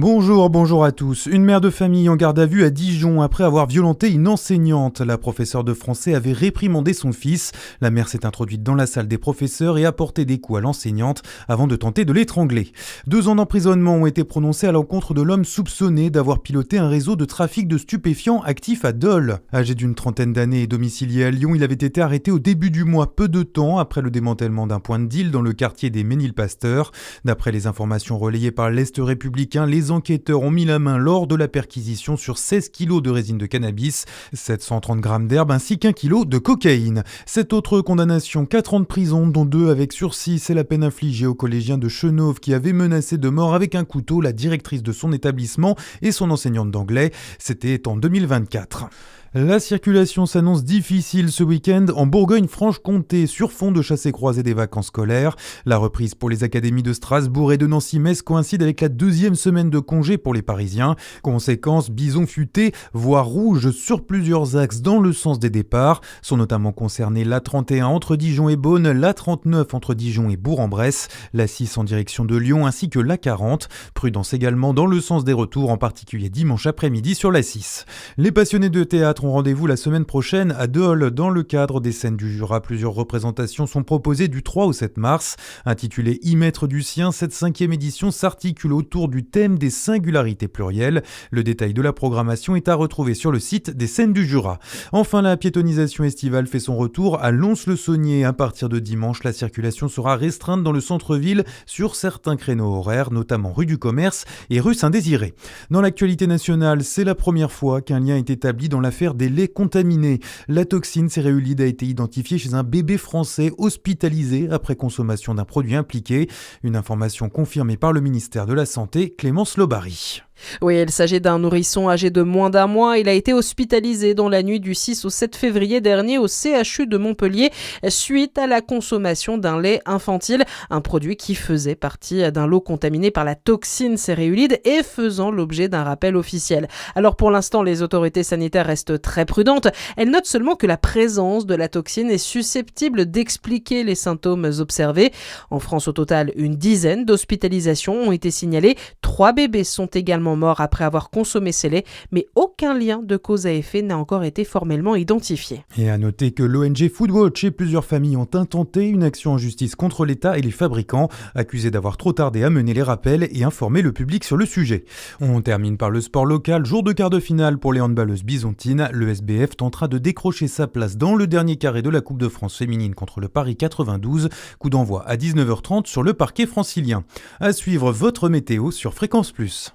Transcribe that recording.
Bonjour à tous. Une mère de famille en garde à vue à Dijon après avoir violenté une enseignante. La professeure de français avait réprimandé son fils. La mère s'est introduite dans la salle des professeurs et a porté des coups à l'enseignante avant de tenter de l'étrangler. 2 ans d'emprisonnement ont été prononcés à l'encontre de l'homme soupçonné d'avoir piloté un réseau de trafic de stupéfiants actif à Dole. Âgé d'une trentaine d'années et domicilié à Lyon, il avait été arrêté au début du mois, peu de temps après le démantèlement d'un point de deal dans le quartier des Ménilpasteurs. D'après les informations relayées par l'Est républicain, les enquêteurs ont mis la main lors de la perquisition sur 16 kilos de résine de cannabis, 730 grammes d'herbe ainsi qu'1 kilo de cocaïne. Cette autre condamnation, 4 ans de prison, dont 2 avec sursis, c'est la peine infligée au collégien de Chenôve qui avait menacé de mort avec un couteau la directrice de son établissement et son enseignante d'anglais. C'était en 2024. La circulation s'annonce difficile ce week-end en Bourgogne-Franche-Comté sur fond de chassés-croisés des vacances scolaires. La reprise pour les académies de Strasbourg et de Nancy-Metz coïncide avec la 2e semaine de congé pour les Parisiens. Conséquence, bison futé, voire rouge sur plusieurs axes dans le sens des départs. Sont notamment concernés l'A31 entre Dijon et Beaune, l'A39 entre Dijon et Bourg-en-Bresse, l'A6 en direction de Lyon ainsi que l'A40. Prudence également dans le sens des retours, en particulier dimanche après-midi sur l'A6. Les passionnés de théâtre ont rendez-vous la semaine prochaine à Dole. Dans le cadre des scènes du Jura, plusieurs représentations sont proposées du 3 au 7 mars. Intitulée Y mettre du sien, cette 5e édition s'articule autour du thème des singularités plurielles. Le détail de la programmation est à retrouver sur le site des scènes du Jura. Enfin, la piétonisation estivale fait son retour à Lons-le-Saunier. À partir de dimanche, la circulation sera restreinte dans le centre-ville sur certains créneaux horaires, notamment rue du Commerce et rue Saint-Désiré. Dans l'actualité nationale, c'est la première fois qu'un lien est établi dans l'affaire des laits contaminés. La toxine céréulide a été identifiée chez un bébé français hospitalisé après consommation d'un produit impliqué. Une information confirmée par le ministère de la Santé, Clémence Lobary. Oui, il s'agit d'un nourrisson âgé de moins d'1 mois. Il a été hospitalisé dans la nuit du 6 au 7 février dernier au CHU de Montpellier suite à la consommation d'un lait infantile, un produit qui faisait partie d'un lot contaminé par la toxine céréulide et faisant l'objet d'un rappel officiel. Alors pour l'instant, les autorités sanitaires restent très prudentes. Elles notent seulement que la présence de la toxine est susceptible d'expliquer les symptômes observés. En France, au total, une dizaine d'hospitalisations ont été signalées. 3 bébés sont également morts après avoir consommé ces laits, mais aucun lien de cause à effet n'a encore été formellement identifié. Et à noter que l'ONG Foodwatch et plusieurs familles ont intenté une action en justice contre l'État et les fabricants, accusés d'avoir trop tardé à mener les rappels et informer le public sur le sujet. On termine par le sport local, jour de quart de finale pour les handballeuses bisontines. Le SBF tentera de décrocher sa place dans le dernier carré de la Coupe de France féminine contre le Paris 92. Coup d'envoi à 19h30 sur le parquet francilien. À suivre votre météo sur Fréquence Plus.